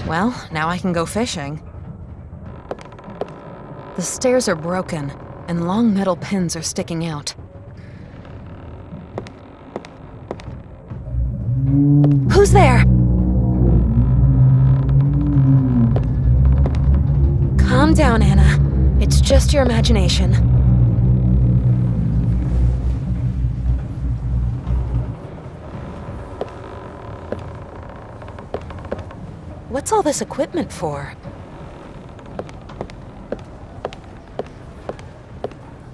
Well, now I can go fishing. The stairs are broken, and long metal pins are sticking out. Who's there? Calm down, Anna. It's just your imagination. What's all this equipment for?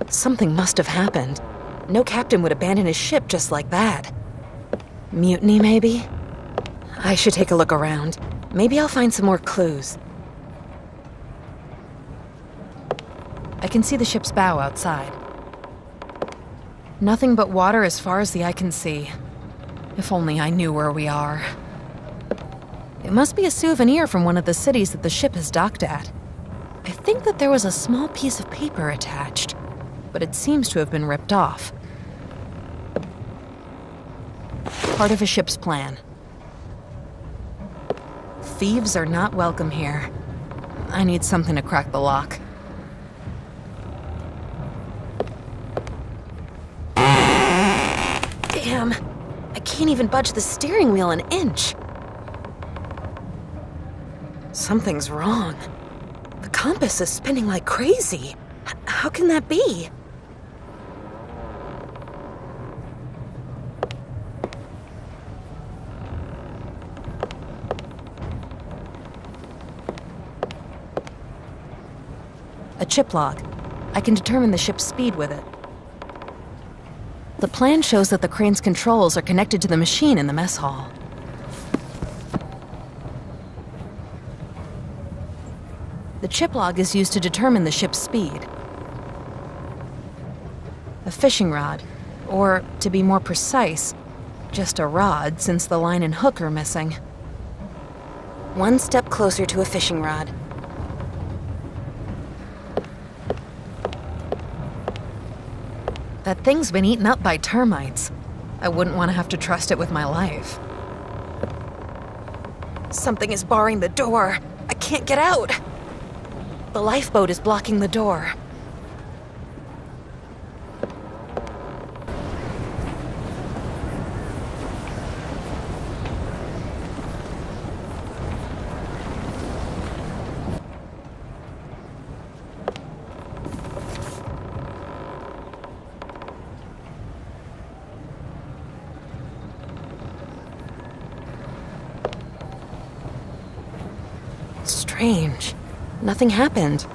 Something must have happened. No captain would abandon his ship just like that. Mutiny, maybe? I should take a look around. Maybe I'll find some more clues. I can see the ship's bow outside. Nothing but water as far as the eye can see. If only I knew where we are. It must be a souvenir from one of the cities that the ship has docked at. I think that there was a small piece of paper attached, but it seems to have been ripped off. Part of a ship's plan. Thieves are not welcome here. I need something to crack the lock. Damn, I can't even budge the steering wheel an inch. Something's wrong. The compass is spinning like crazy. How can that be? A chip log. I can determine the ship's speed with it. The plan shows that the crane's controls are connected to the machine in the mess hall. The chip log is used to determine the ship's speed. A fishing rod, or to be more precise, just a rod since the line and hook are missing. One step closer to a fishing rod. That thing's been eaten up by termites. I wouldn't want to have to trust it with my life. Something is barring the door. I can't get out. The lifeboat is blocking the door. Strange. Nothing happened.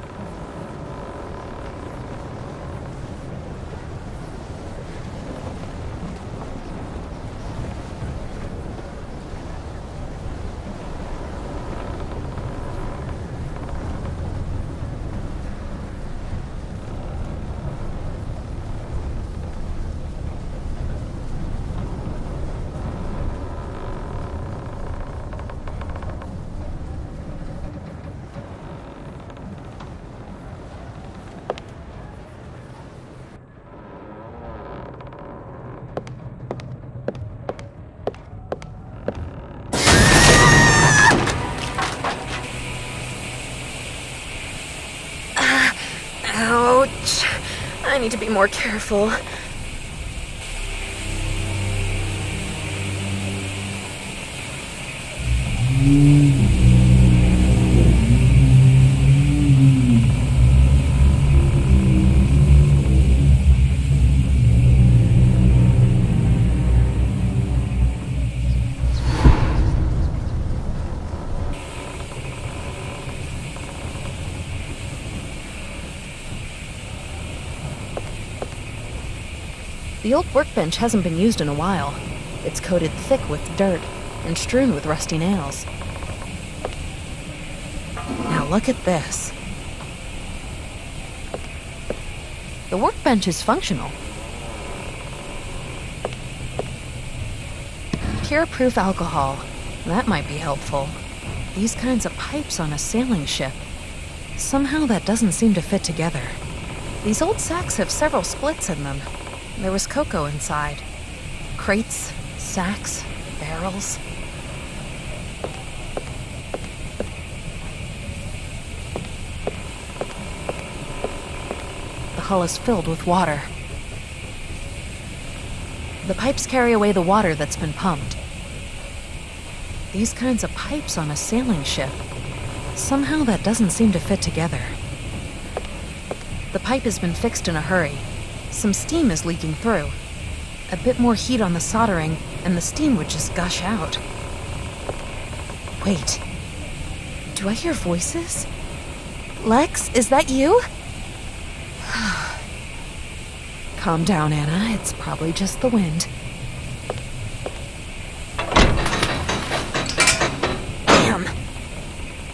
Ouch. I need to be more careful. The old workbench hasn't been used in a while. It's coated thick with dirt and strewn with rusty nails. Now look at this. The workbench is functional. Cure-proof alcohol. That might be helpful. These kinds of pipes on a sailing ship. Somehow that doesn't seem to fit together. These old sacks have several splits in them. There was cocoa inside. Crates, sacks, barrels. hull is filled with water. The pipes carry away the water that's been pumped. These kinds of pipes on a sailing ship, somehow that doesn't seem to fit together. The pipe has been fixed in a hurry. Some steam is leaking through. A bit more heat on the soldering, and the steam would just gush out. Wait. Do I hear voices? Lex, is that you? Calm down, Anna. It's probably just the wind. Damn.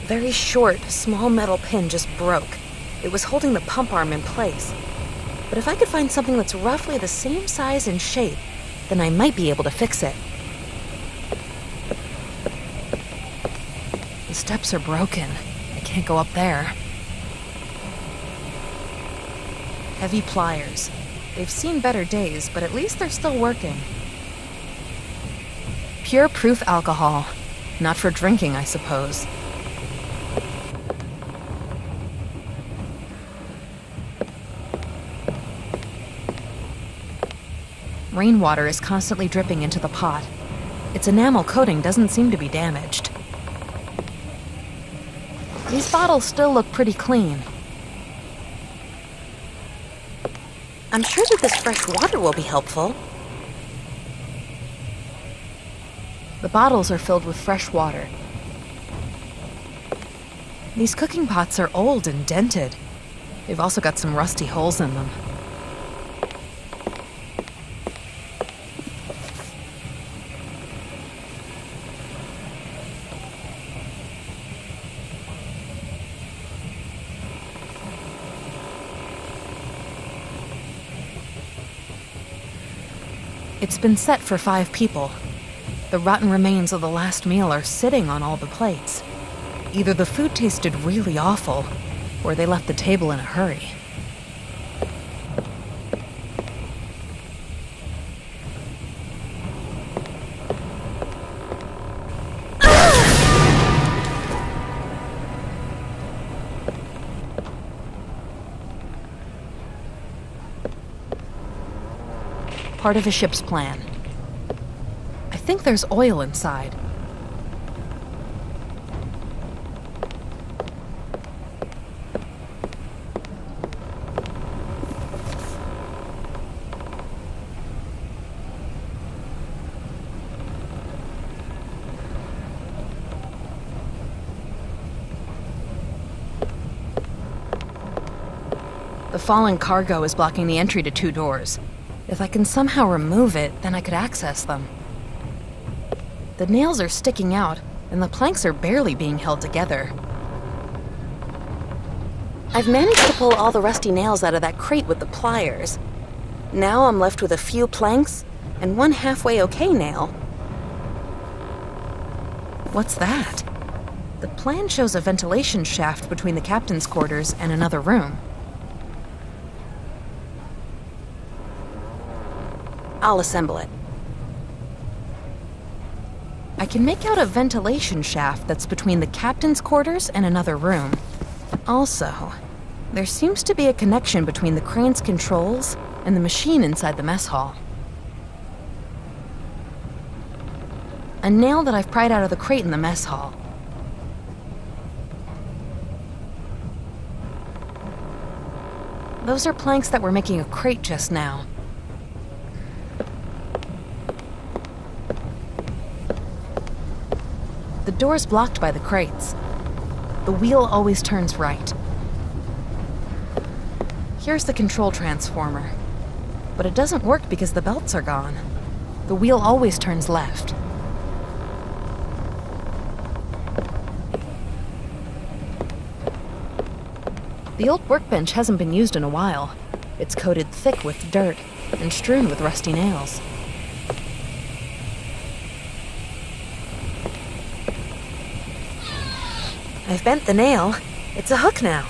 Very short, small metal pin just broke. It was holding the pump arm in place. But if I could find something that's roughly the same size and shape, then I might be able to fix it. The steps are broken. I can't go up there. Heavy pliers. They've seen better days, but at least they're still working. Pure proof alcohol. Not for drinking, I suppose. Rainwater is constantly dripping into the pot. Its enamel coating doesn't seem to be damaged. These bottles still look pretty clean. I'm sure that this fresh water will be helpful. The bottles are filled with fresh water. These cooking pots are old and dented. They've also got some rusty holes in them. It's been set for 5 people. The rotten remains of the last meal are sitting on all the plates. Either the food tasted really awful, or they left the table in a hurry. Part of a ship's plan. I think there's oil inside. The fallen cargo is blocking the entry to 2 doors. If I can somehow remove it, then I could access them. The nails are sticking out, and the planks are barely being held together. I've managed to pull all the rusty nails out of that crate with the pliers. Now I'm left with a few planks and one halfway okay nail. What's that? The plan shows a ventilation shaft between the captain's quarters and another room. I'll assemble it. I can make out a ventilation shaft that's between the captain's quarters and another room. Also, there seems to be a connection between the crane's controls and the machine inside the mess hall. A nail that I've pried out of the crate in the mess hall. Those are planks that were making a crate just now. The door's blocked by the crates. The wheel always turns right. Here's the control transformer. But it doesn't work because the belts are gone. The wheel always turns left. The old workbench hasn't been used in a while. It's coated thick with dirt and strewn with rusty nails. I've bent the nail. It's a hook now.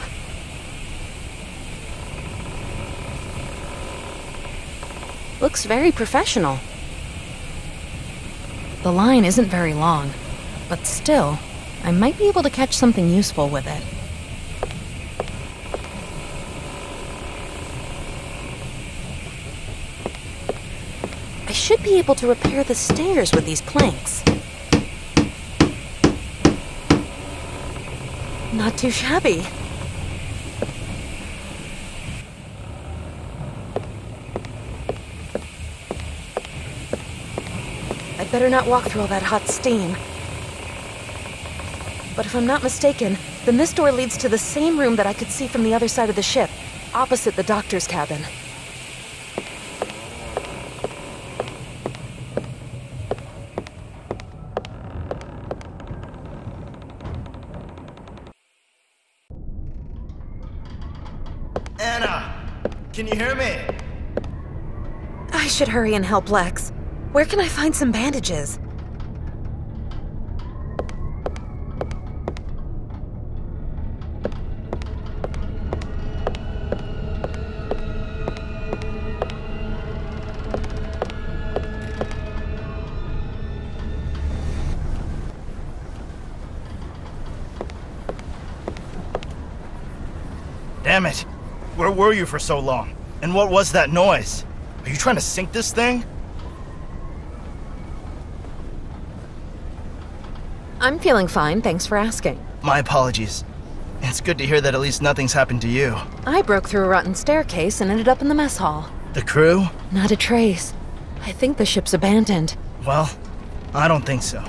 Looks very professional. The line isn't very long, but still, I might be able to catch something useful with it. I should be able to repair the stairs with these planks. Not too shabby. I'd better not walk through all that hot steam. But if I'm not mistaken, then this door leads to the same room that I could see from the other side of the ship, opposite the doctor's cabin. Anna! Can you hear me? I should hurry and help Lex. Where can I find some bandages? Damn it! Where were you for so long? And what was that noise? Are you trying to sink this thing? I'm feeling fine, thanks for asking. My apologies. It's good to hear that at least nothing's happened to you. I broke through a rotten staircase and ended up in the mess hall. The crew? Not a trace. I think the ship's abandoned. Well, I don't think so.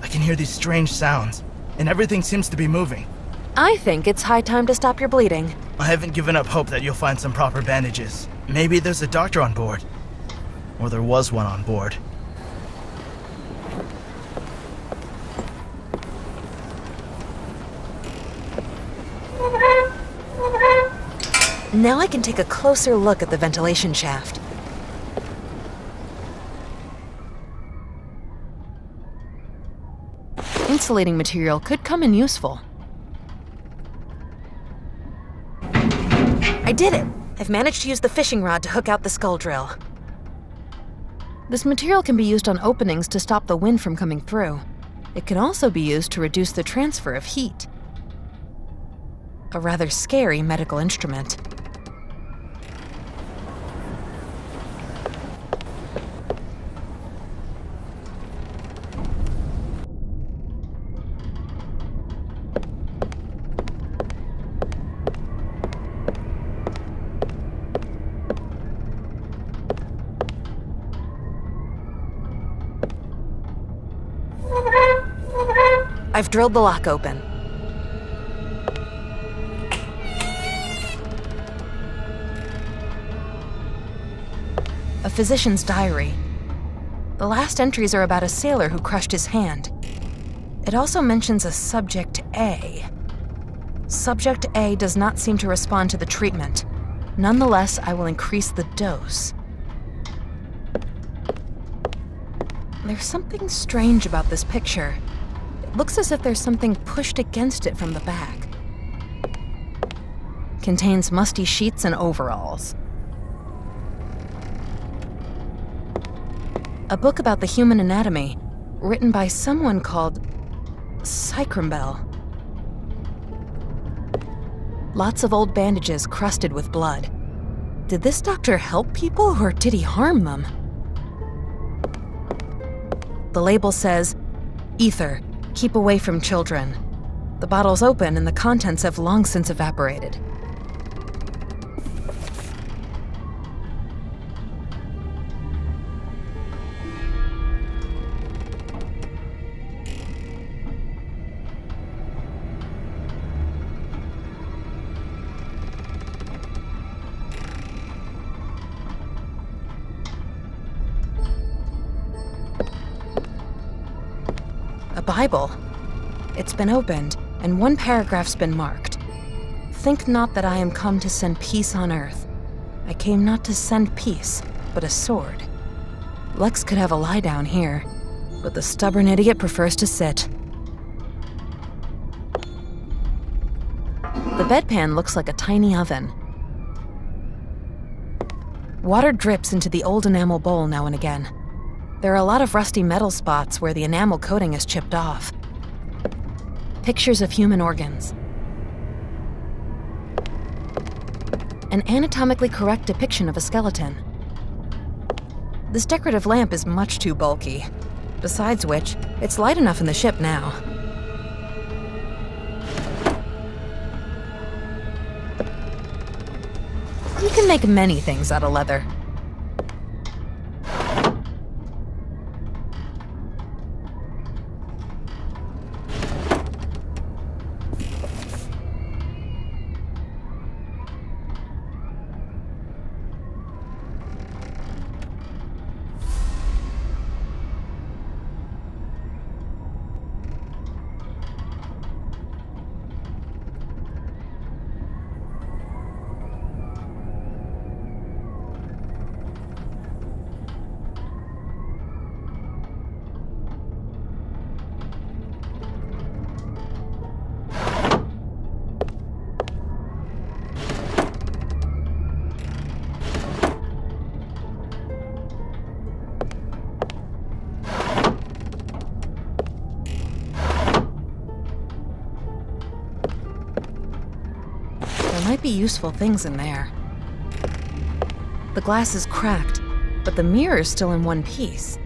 I can hear these strange sounds, and everything seems to be moving. I think it's high time to stop your bleeding. I haven't given up hope that you'll find some proper bandages. Maybe there's a doctor on board. Or there was one on board. Now I can take a closer look at the ventilation shaft. Insulating material could come in useful. I did it! I've managed to use the fishing rod to hook out the skull drill. This material can be used on openings to stop the wind from coming through. It can also be used to reduce the transfer of heat. A rather scary medical instrument. I've drilled the lock open. A physician's diary. The last entries are about a sailor who crushed his hand. It also mentions a Subject A. Subject A does not seem to respond to the treatment. Nonetheless, I will increase the dose. There's something strange about this picture. It looks as if there's something pushed against it from the back. Contains musty sheets and overalls. A book about the human anatomy, written by someone called Bell. Lots of old bandages crusted with blood. Did this doctor help people, or did he harm them? The label says, "Ether, keep away from children." The bottle's open and the contents have long since evaporated. A Bible. It's been opened, and one paragraph's been marked. "Think not that I am come to send peace on earth. I came not to send peace, but a sword." Lex could have a lie down here, but the stubborn idiot prefers to sit. The bedpan looks like a tiny oven. Water drips into the old enamel bowl now and again. There are a lot of rusty metal spots where the enamel coating is chipped off. Pictures of human organs. An anatomically correct depiction of a skeleton. This decorative lamp is much too bulky. Besides which, it's light enough in the ship now. You can make many things out of leather. Might be useful things in there. The glass is cracked, but the mirror is still in one piece.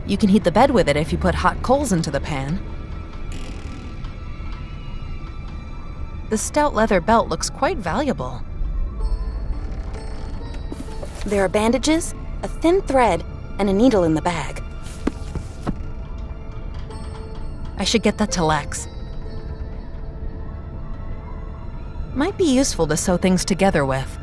You can heat the bed with it if you put hot coals into the pan. The stout leather belt looks quite valuable. There are bandages, a thin thread, and a needle in the bag. I should get that to Lex. Might be useful to sew things together with.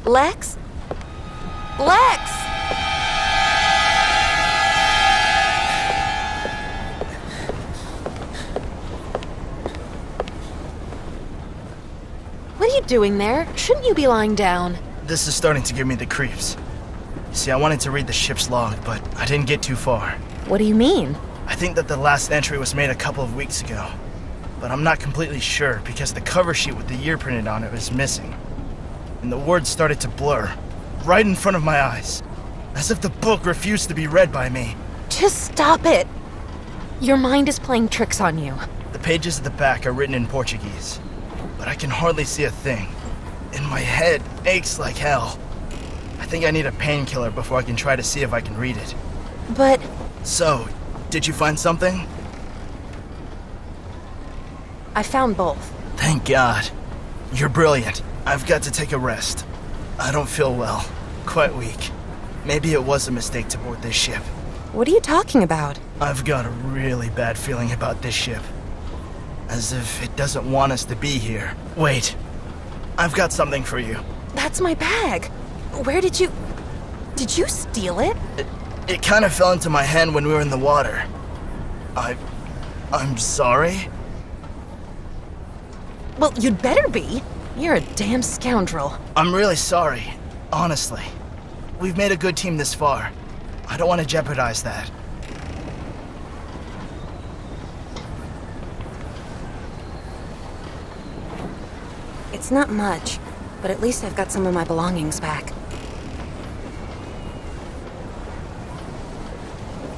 Lex? Lex! What are you doing there? Shouldn't you be lying down? This is starting to give me the creeps. You see, I wanted to read the ship's log, but I didn't get too far. What do you mean? I think that the last entry was made a couple of weeks ago, but I'm not completely sure because the cover sheet with the year printed on it was missing. And the words started to blur, right in front of my eyes, as if the book refused to be read by me. Just stop it! Your mind is playing tricks on you. The pages at the back are written in Portuguese, but I can hardly see a thing. And my head aches like hell. I think I need a painkiller before I can try to see if I can read it. But... So, did you find something? I found both. Thank God. You're brilliant. I've got to take a rest. I don't feel well. Quite weak. Maybe it was a mistake to board this ship. What are you talking about? I've got a really bad feeling about this ship. As if it doesn't want us to be here. Wait. I've got something for you. That's my bag. Where did you... Did you steal it? It kind of fell into my hand when we were in the water. I'm sorry? Well, you'd better be. You're a damn scoundrel. I'm really sorry. Honestly. We've made a good team this far. I don't want to jeopardize that. It's not much, but at least I've got some of my belongings back.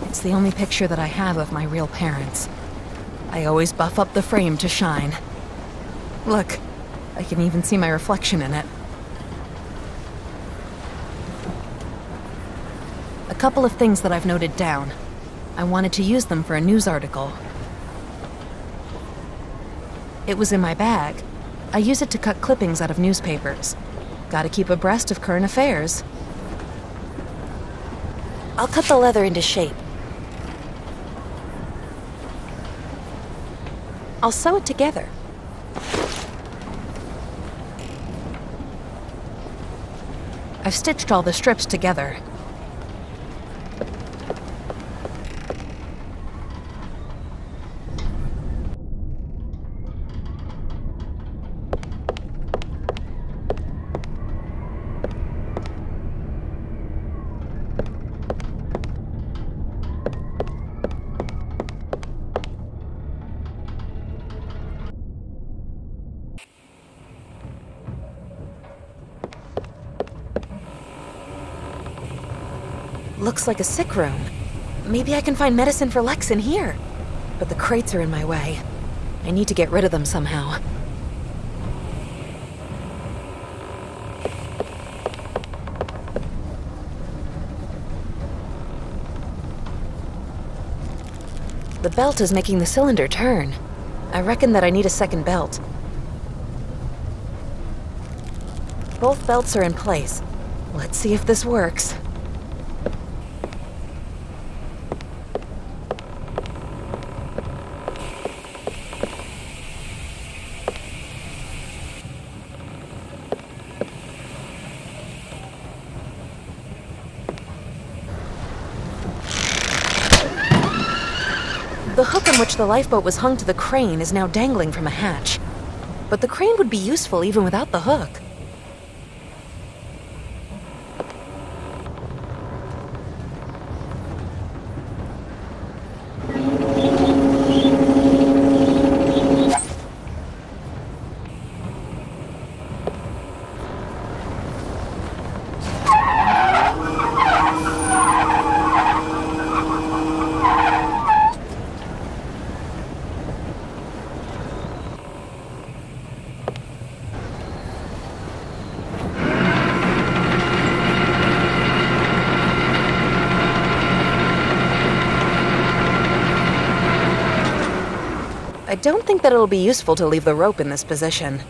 It's the only picture that I have of my real parents. I always buff up the frame to shine. Look, I can even see my reflection in it. A couple of things that I've noted down. I wanted to use them for a news article. It was in my bag. I use it to cut clippings out of newspapers. Gotta keep abreast of current affairs. I'll cut the leather into shape. I'll sew it together. I've stitched all the strips together. Looks like a sick room. Maybe I can find medicine for Lex in here. But the crates are in my way. I need to get rid of them somehow. The belt is making the cylinder turn. I reckon that I need a second belt. Both belts are in place. Let's see if this works. The hook on which the lifeboat was hung to the crane is now dangling from a hatch. But the crane would be useful even without the hook. I don't think that it'll be useful to leave the rope in this position.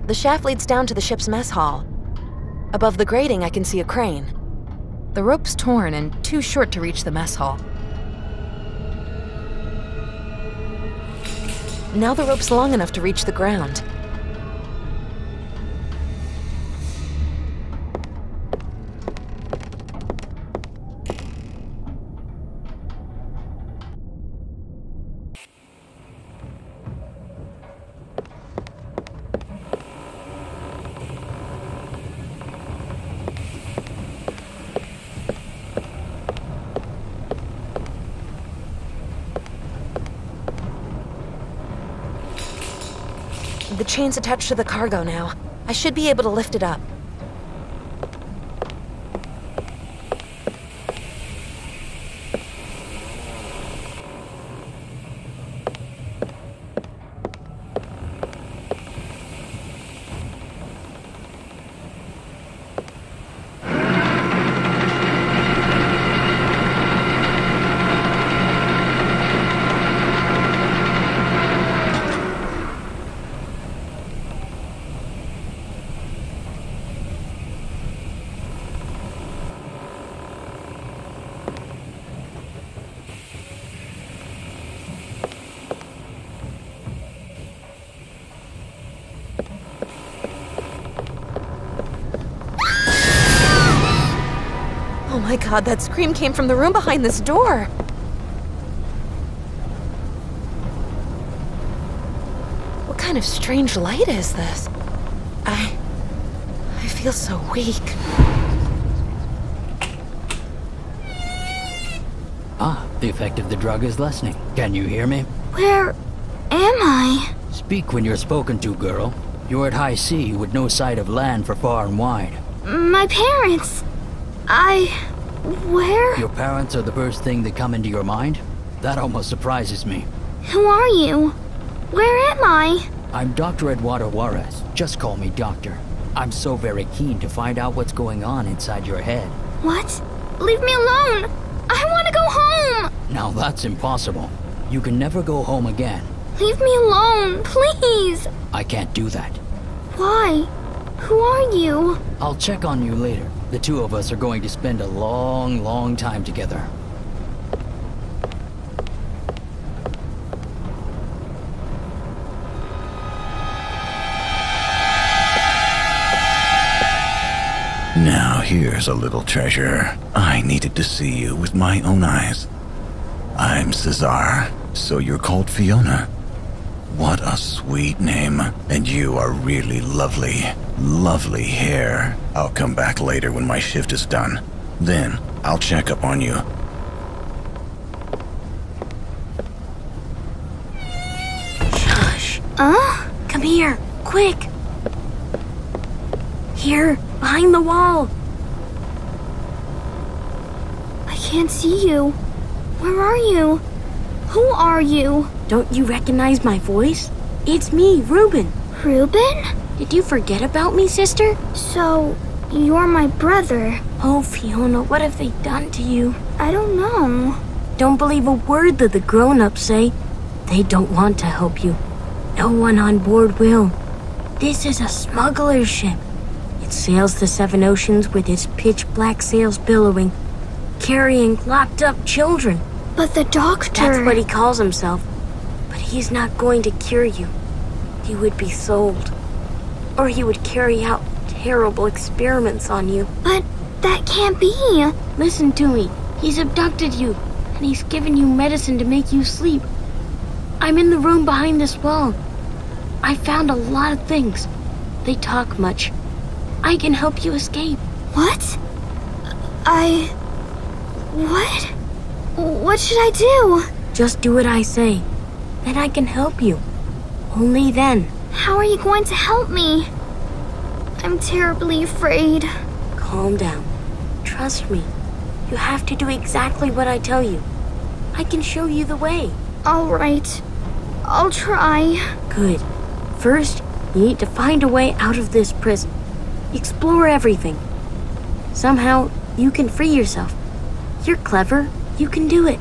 The shaft leads down to the ship's mess hall. Above the grating, I can see a crane. The rope's torn and too short to reach the mess hall. Now the rope's long enough to reach the ground. The chain's attached to the cargo now. I should be able to lift it up. Oh my god, that scream came from the room behind this door! What kind of strange light is this? I feel so weak. The effect of the drug is lessening. Can you hear me? Where am I? Speak when you're spoken to, girl. You're at high sea with no sight of land for far and wide. My parents. Where? Your parents are the first thing that come into your mind? That almost surprises me. Who are you? Where am I? I'm Dr. Eduardo Juarez. Just call me Doctor. I'm so very keen to find out what's going on inside your head. What? Leave me alone! I want to go home! Now that's impossible. You can never go home again. Leave me alone, please! I can't do that. Why? Who are you? I'll check on you later. The two of us are going to spend a long, long time together. Now here's a little treasure. I needed to see you with my own eyes. I'm Cesar, so you're called Fiona. What a sweet name. And you are really lovely. Lovely hair. I'll come back later when my shift is done. Then, I'll check up on you. Shush. Come here, quick. Here, behind the wall. I can't see you. Where are you? Who are you? Don't you recognize my voice? It's me, Reuben. Reuben? Did you forget about me, sister? So, you're my brother. Oh, Fiona, what have they done to you? I don't know. Don't believe a word that the grown-ups say. They don't want to help you. No one on board will. This is a smuggler's ship. It sails the 7 oceans with its pitch-black sails billowing, carrying locked-up children. But the doctor... That's what he calls himself. But he's not going to cure you. You would be sold. Or he would carry out terrible experiments on you. But that can't be. Listen to me. He's abducted you, and he's given you medicine to make you sleep. I'm in the room behind this wall. I found a lot of things. They talk much. I can help you escape. What? What? What should I do? Just do what I say. Then I can help you. Only then. How are you going to help me? I'm terribly afraid. Calm down. Trust me. You have to do exactly what I tell you. I can show you the way. All right. I'll try. Good. First, you need to find a way out of this prison. Explore everything. Somehow, you can free yourself. You're clever. You can do it.